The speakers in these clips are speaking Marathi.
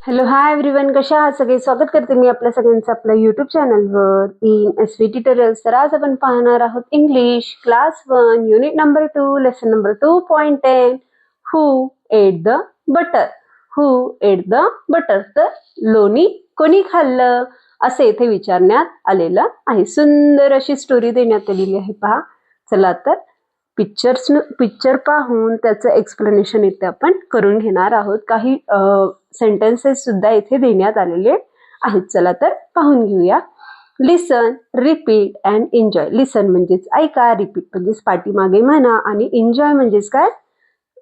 हॅलो हाय एव्हरीवन, कशा आहात सगळे? स्वागत करते मी आपल्या सगळ्यांचं आपल्या युट्यूब चॅनलवर इन एस व्ही ट्युटोरियल्स. तर आज आपण पाहणार आहोत English class 1 unit number 2 lesson number 2.10 who at the butter. Who at the butter. तर लोणी कोणी खाल्लं असे इथे विचारण्यात आलेलं आहे. सुंदर अशी स्टोरी देण्यात आलेली आहे. पहा, चला तर पिक्चर पाहून त्याचं एक्सप्लेनेशन इथे आपण करून घेणार आहोत. काही सेंटेन्सेस सुद्धा इथे देण्यात आलेले आहेत. चला तर पाहून घेऊया. लिसन, रिपीट अँड एन्जॉय. लिसन म्हणजेच ऐका, रिपीट म्हणजेच पाठीमागे म्हणा आणि एन्जॉय म्हणजेच काय,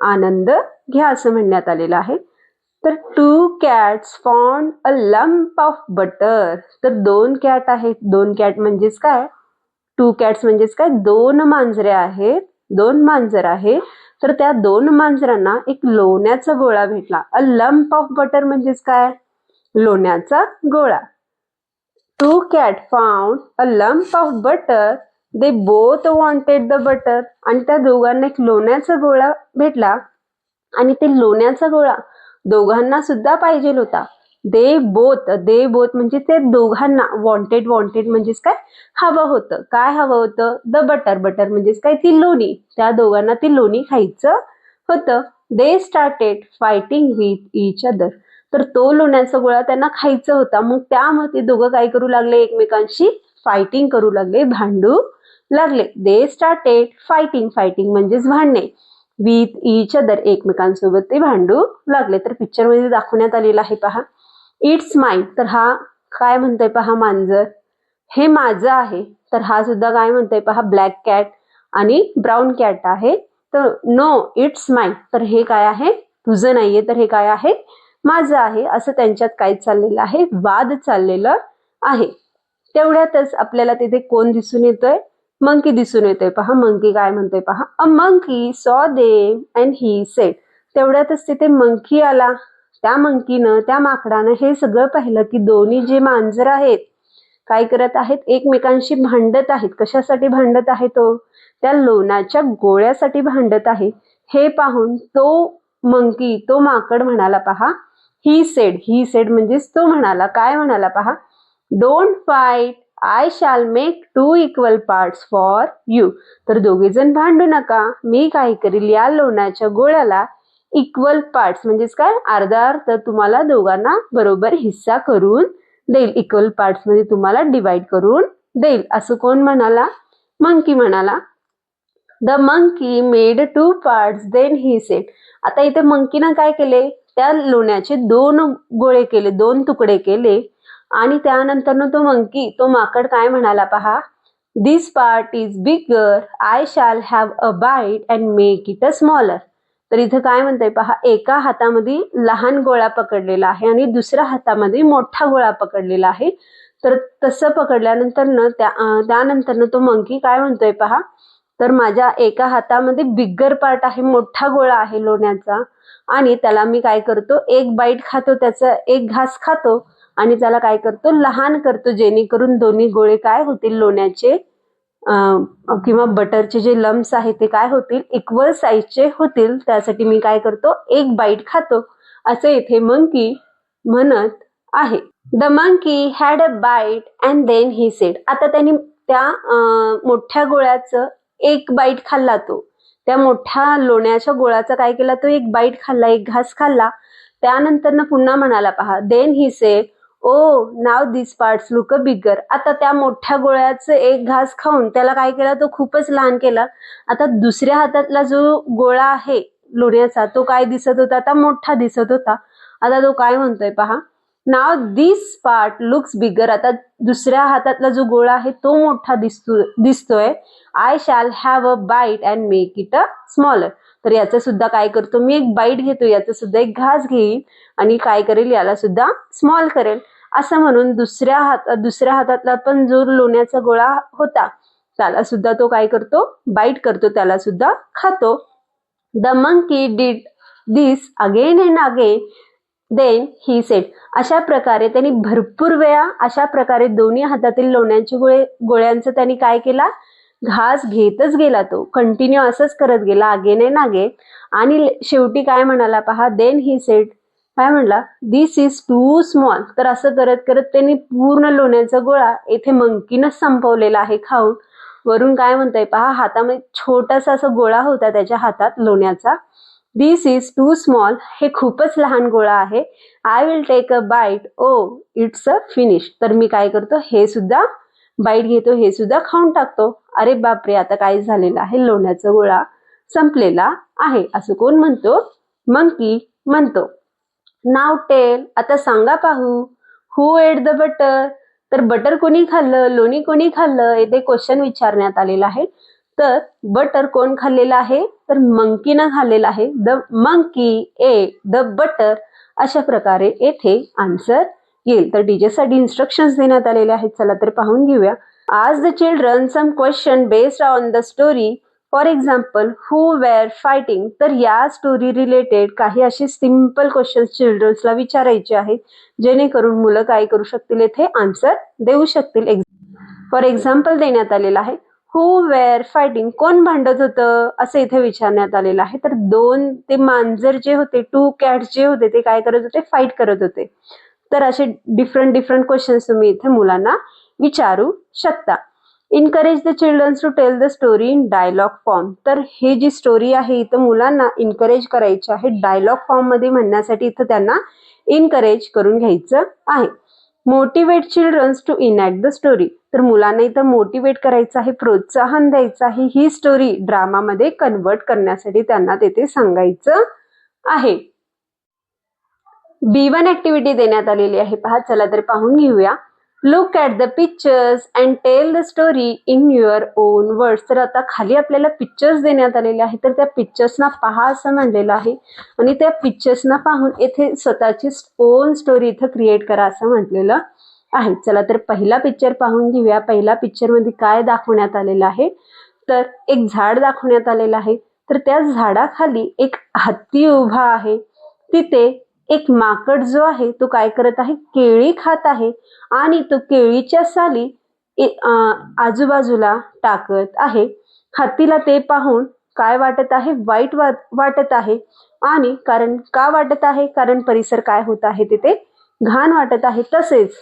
आनंद घ्या असं म्हणण्यात आलेलं आहे. तर 2 cats found a lump of butter. तर 2 कॅट आहेत. 2 कॅट म्हणजेच काय, 2 cats म्हणजेच काय, 2 मांजरे आहेत. 2 मांजर आहे. तर त्या 2 मांजरांना एक लोण्याचा गोळा भेटला. अ लंप ऑफ बटर म्हणजेच काय, लोण्याचा गोळा. 2 cats found a lump of butter. They both wanted the butter. आणि त्या दोघांना एक लोण्याचा गोळा भेटला आणि ते लोण्याचा गोळा दोघांना सुद्धा पाहिजे होता. दे बोथ म्हणजे ते दोघांना. वॉन्टेड म्हणजेच काय, हवं होतं. काय हवं होतं? द बटर म्हणजेच काय, ती लोणी. त्या दोघांना ती लोणी खायचं होतं. They started fighting with each other. तर तो लोण्याचा गोळा त्यांना खायचा होता. मग त्यामुळे ते दोघं काय करू लागले, एकमेकांशी फायटिंग करू लागले, भांडू लागले. दे स्टार्टेड फायटिंग म्हणजेच भांडणे. विथ इच अदर, एकमेकांसोबत ते भांडू लागले. तर पिक्चर मध्ये दाखवण्यात आलेला आहे. पहा, इट्स माइन. तर हा काय म्हणतोय पहा, मांजर. हे माझं आहे. तर हा सुद्धा काय म्हणतोय पहा, ब्लॅक कॅट आणि ब्राऊन कॅट आहे. तर नो इट्स माइन. तर हे काय आहे, तुझं नाहीये. तर हे काय आहे, माझं आहे. असं त्यांच्यात काय चाललेलं आहे, वाद चाललेलं आहे. तेवढ्यातच आपल्याला तिथे कोण दिसून येतोय, मंकी दिसून येतोय. पहा, मंकी काय म्हणतोय पहा, अ मंकी सॉ देम अँड ही सेड. तेवढ्यातच तिथे मंकी आला. त्या मंकीनं, त्या माकडानं हे सगळं पाहिलं की दोन्ही जे मांजर आहेत काय करत आहेत, एकमेकांशी भांडत आहेत. कशासाठी भांडत आहे? त्या लोण्याच्या गोळ्यासाठी भांडत आहे. हे पाहून तो मंकी, तो माकड म्हणाला पहा, ही सेड म्हणजेच तो म्हणाला. काय म्हणाला पहा, don't fight, I shall make 2 equal parts for you. तर दोघे जण भांडू नका, मी काय करील, या लोण्याच्या गोळ्याला इक्वल पार्ट्स म्हणजेच काय, अर्धा अर्ध तुम्हाला दोघांना बरोबर हिस्सा करून देईल. इक्वल पार्ट्स मध्ये तुम्हाला डिवाइड करून देईल. असं कोण म्हणाला? मंकी म्हणाला. The monkey made 2 parts then he said. आता इथे मंकीनं काय केले, त्या लोण्याचे 2 गोळे केले, 2 तुकडे केले. आणि त्यानंतर तो मंकी, तो माकड काय म्हणाला पहा, this part is bigger, I shall have a bite and make it a smaller. तर इथं काय म्हणतंय पहा, एका हातामध्ये लहान गोळा पकडलेला आहे आणि दुसऱ्या हातामध्ये मोठा गोळा पकडलेला आहे. तर तसं पकडल्यानंतर त्यानंतर तो मंकी काय म्हणतोय पहा, तर माझ्या एका हातामध्ये बिगर पार्ट आहे, मोठा गोळा आहे लोण्याचा, आणि त्याला मी काय करतो, एक बाईट खातो, त्याचा एक घास खातो आणि त्याला काय करतो, लहान करतो, जेणेकरून दोन्ही गोळे काय होतील, लोण्याचे किंवा बटरचे जे लम्स आहेत ते काय होतील, इक्वल साईजचे होतील. त्यासाठी मी काय करतो, एक बाईट खातो, असे इथे मंकी म्हणत आहे. The monkey had a bite and then he said. आता त्यांनी त्या मोठ्या गोळ्याचं एक बाईट खाल्ला. तो त्या मोठ्या लोण्याच्या गोळ्याचा काय केला, तो एक बाईट खाल्ला, एक घास खाल्ला. त्यानंतर पुन्हा म्हणाला पहा, then he said, oh now this parts look a bigger. आता त्या मोठ्या गोळ्याचं एक घास खाऊन त्याला काय केला, तो खूपच लहान केला. आता दुसऱ्या हातातला जो गोळा आहे लोण्याचा, तो काय दिसत होता, आता मोठा दिसत होता. आता तो काय म्हणतोय पहा, नाव दिस पार्ट लुक्स बिगर. आता दुसऱ्या हातातला जो गोळा आहे तो मोठा दिसतोय. I shall have a bite and make it a smaller. तर याचं सुद्धा काय करतो, मी एक बाईट घेतो, याचा सुद्धा एक घास घेईल आणि काय करेल, याला सुद्धा स्मॉल करेल. असं म्हणून दुसऱ्या हातातला पण जो लोण्याचा गोळा होता त्याला सुद्धा तो काय करतो, बाईट करतो, त्याला सुद्धा खातो. The monkey did this again and again then he said. अशा प्रकारे त्यांनी भरपूर वेळा अशा प्रकारे दोन्ही हातातील लोण्याचे गोळ्यांचं त्यांनी काय केला, घास घेतच गेला. तो कंटिन्यू असंच करत गेला, अगेन अँड अगेन. आणि शेवटी काय म्हणाला पहा, देन ही सेड, काय म्हणला, दिस इज टू स्मॉल. तर असं करत करत त्यांनी पूर्ण लोण्याचा गोळा येथे मंकीनच संपवलेला आहे खाऊन. वरून काय म्हणतंय पहा, हातामध्ये छोटासा असा गोळा होता त्याच्या हातात लोण्याचा. दिस इज टू स्मॉल, हे खूपच लहान गोळा आहे. I will take a bite, oh it's a finish. तर मी काय करतो, हे सुद्धा बाईट घेतो, हे सुद्धा खाऊन टाकतो. अरे बापरे, आता काय झालेलं आहे, लोण्याचा गोळा संपलेला आहे. असं कोण म्हणतो, मंकी म्हणतो. नाव टेल, आता सांगा पाहू, हु एट द बटर. तर बटर कोणी खाल्लं, लोणी कोणी खाल्लं, येथे क्वेश्चन विचारण्यात आलेला आहे. तर बटर कोण खाल्लेलं आहे, तर मंकीनं खाल्लेलं आहे. The monkey at the butter. अशा प्रकारे येथे आन्सर येईल. तर टीचरसाठी इन्स्ट्रक्शन्स देण्यात आलेले आहेत. चला तर पाहून घेऊया. Ask the children some question based on the story. For example, who were fighting. तर या स्टोरी रिलेटेड काही असे सिंपल क्वेश्चन चिल्ड्रन्सला विचारायचे आहेत, जेणेकरून मुलं काय करू शकतील, येथे आन्सर देऊ शकतील. फॉर एक्झाम्पल देण्यात आलेलं आहे, हु वेअर फायटिंग, कोण भांडत होतं असं इथे विचारण्यात आलेलं आहे. तर दोन ते मांजर जे होते, टू कॅट्स जे होते, ते काय करत होते, फाईट करत होते. तर असे डिफरंट क्वेश्चन्स तुम्ही इथे मुलांना विचारू शकता. Encourage the childrens to tell the story in dialogue form. तर हे जी स्टोरी आहे इथं मुलांना इनकरेज करायची आहे, डायलॉग फॉर्म मध्ये म्हणण्यासाठी इथं त्यांना इनकरेज करून घ्यायचं आहे. Motivate childrens to enact the story. तर मुलांना इथं मोटिवेट करायचं आहे, प्रोत्साहन द्यायचं आहे, ही स्टोरी ड्रामामध्ये कन्वर्ट करण्यासाठी त्यांना तेथे सांगायचं आहे. B1 ऍक्टिव्हिटी देण्यात आलेली आहे पहा. चला तर पाहून घेऊया. Look at the pictures and tell the story in your own words. तर आता खाली आपल्याला पिक्चर्स देण्यात आलेले आहेत, तर त्या पिक्चर्सना पहा असं म्हणलेलं आहे. आणि त्या पिक्चर्सना पाहून येथे स्वतःची ओन स्टोरी इथं क्रिएट करा असं म्हटलेलं आहे. चला तर पहिला पिक्चर पाहून घेऊया. पहिला पिक्चर मध्ये काय दाखवण्यात आलेलं आहे, तर एक झाड दाखवण्यात आलेलं आहे. तर त्या झाडाखाली एक हत्ती उभा आहे. तिथे एक माकड जो आहे तो काय करत आहे, केळी खात आहे. आणि तो केळीच्या साली आजूबाजूला टाकत आहे. हत्तीला ते पाहून काय वाटत आहे, वाईट वाटत आहे. आणि कारण का वाटत आहे, कारण परिसर काय होत आहे, तिथे घाण वाटत आहे. तसेच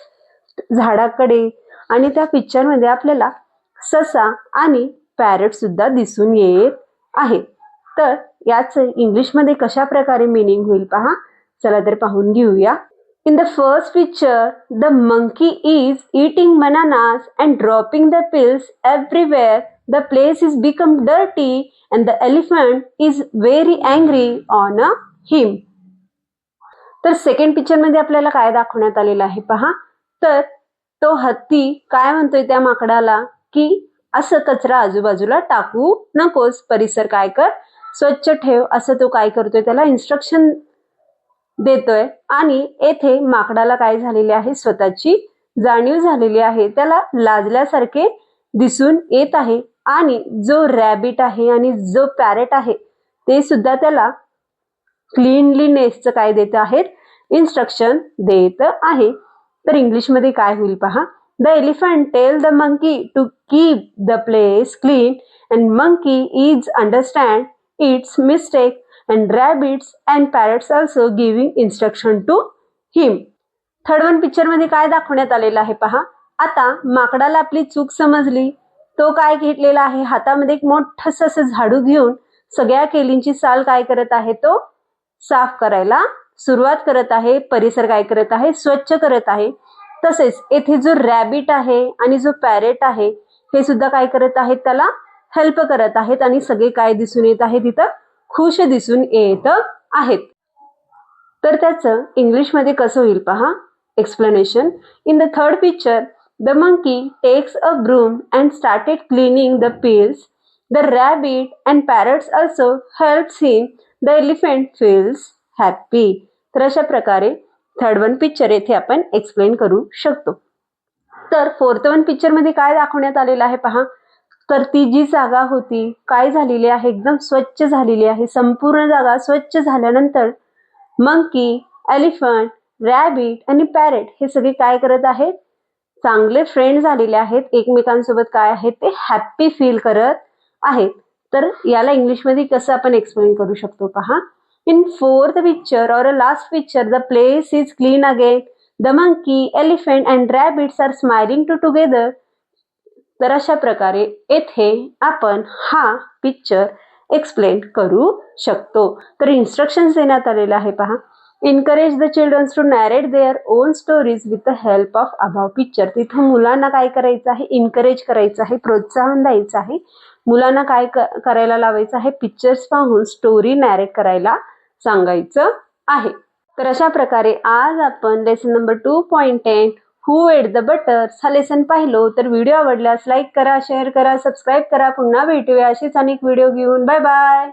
झाडाकडे आणि त्या पिक्चर मध्ये आपल्याला ससा आणि पॅरट सुद्धा दिसून येत आहे. तर याच इंग्लिश मध्ये कशा प्रकारे मीनिंग होईल पहा. चला तर पाहून घेऊया. In the first picture, the monkey is eating bananas and dropping the pills everywhere. The place is become dirty and the elephant is very angry on him. तर सेकंड पिक्चर मध्ये आपल्याला काय दाखवण्यात आलेलं आहे पहा. तर तो हत्ती काय म्हणतोय त्या माकडाला की असं कचरा आजूबाजूला टाकू नकोस, परिसर काय कर, स्वच्छ ठेव, असं तो काय करतोय, त्याला इन्स्ट्रक्शन देतोय. आणि येथे माकडाला काय झालेले आहे, स्वतःची जाणीव झालेली आहे. त्याला लाजल्यासारखे दिसून येत आहे. आणि जो रॅबिट आहे आणि जो पॅरेट आहे ते सुद्धा त्याला क्लीनलीनेसचं काय देत आहेत, इन्स्ट्रक्शन देत आहे. तर इंग्लिश मध्ये काय होईल पहा. The elephant tell the monkey to keep the place clean and monkey is understand its mistake and rabbits and parrots also giving instruction to him. Third one picture मध्ये काय दाखवण्यात आलेलं आहे पहा. आता माकडाला आपली चूक समजली. तो काय घेतलेला आहे, हातामध्ये एक मोठंसं असं झाडू घेऊन सगळ्या केळींची साल काय करत आहे, तो साफ करायला सुरुवात करत आहे. परिसर काय करत आहे, स्वच्छ करत आहे. तसेच येथे जो रॅबिट आहे आणि जो पॅरेट आहे हे सुद्धा काय करत आहेत, त्याला हेल्प करत आहेत. आणि सगळे काय दिसून येत आहे, तिथं खुश दिसून येत आहेत. तर त्याचं इंग्लिश मध्ये कसं होईल पहा. Explanation. In the third picture the monkey takes a broom and started cleaning the pills. The rabbit and parrots also helps him. The elephant feels happy. तर अशा प्रकारे थर्ड वन पिक्चर येथे आपण एक्सप्लेन करू शकतो. तर फोर्थ वन पिक्चर मध्ये काय दाखवण्यात आलेलं आहे पहा. तर ती जी जागा होती काय झालेली आहे, एकदम स्वच्छ झालेली आहे. संपूर्ण जागा स्वच्छ झाल्यानंतर मंकी, एलिफंट, रॅबिट आणि पॅरेट हे सगळे काय करत आहेत, चांगले फ्रेंड झालेले आहेत. एकमेकांसोबत काय आहेत, ते हॅप्पी फील करत आहेत. तर याला इंग्लिश मध्ये कसं आपण एक्सप्लेन करू शकतो पहा. In fourth picture or a last picture, the place is clean again. The monkey, elephant and rabbits are smiling together. तर अशा प्रकारे येथे आपण हा पिक्चर एक्सप्लेन करू शकतो. तर इन्स्ट्रक्शन्स देण्यात आलेले आहे पहा. Encourage the childrens to narrate their own stories with the help of above picture. तिथं मुलांना काय करायचं आहे, इनकरेज करायचं आहे, प्रोत्साहन द्यायचं आहे. मुलांना काय करायला लावायचं आहे, पिक्चर्स पाहून स्टोरी नॅरेट करायला सांगायचं आहे. तर अशा प्रकारे आज आपण lesson number 2.10 who at the buttress हा लेसन पाहिलो. तर व्हिडिओ आवडल्यास लाईक करा, शेअर करा, सबस्क्राईब करा. पुन्हा भेटूया अशीच अनेक व्हिडिओ घेऊन. Bye bye.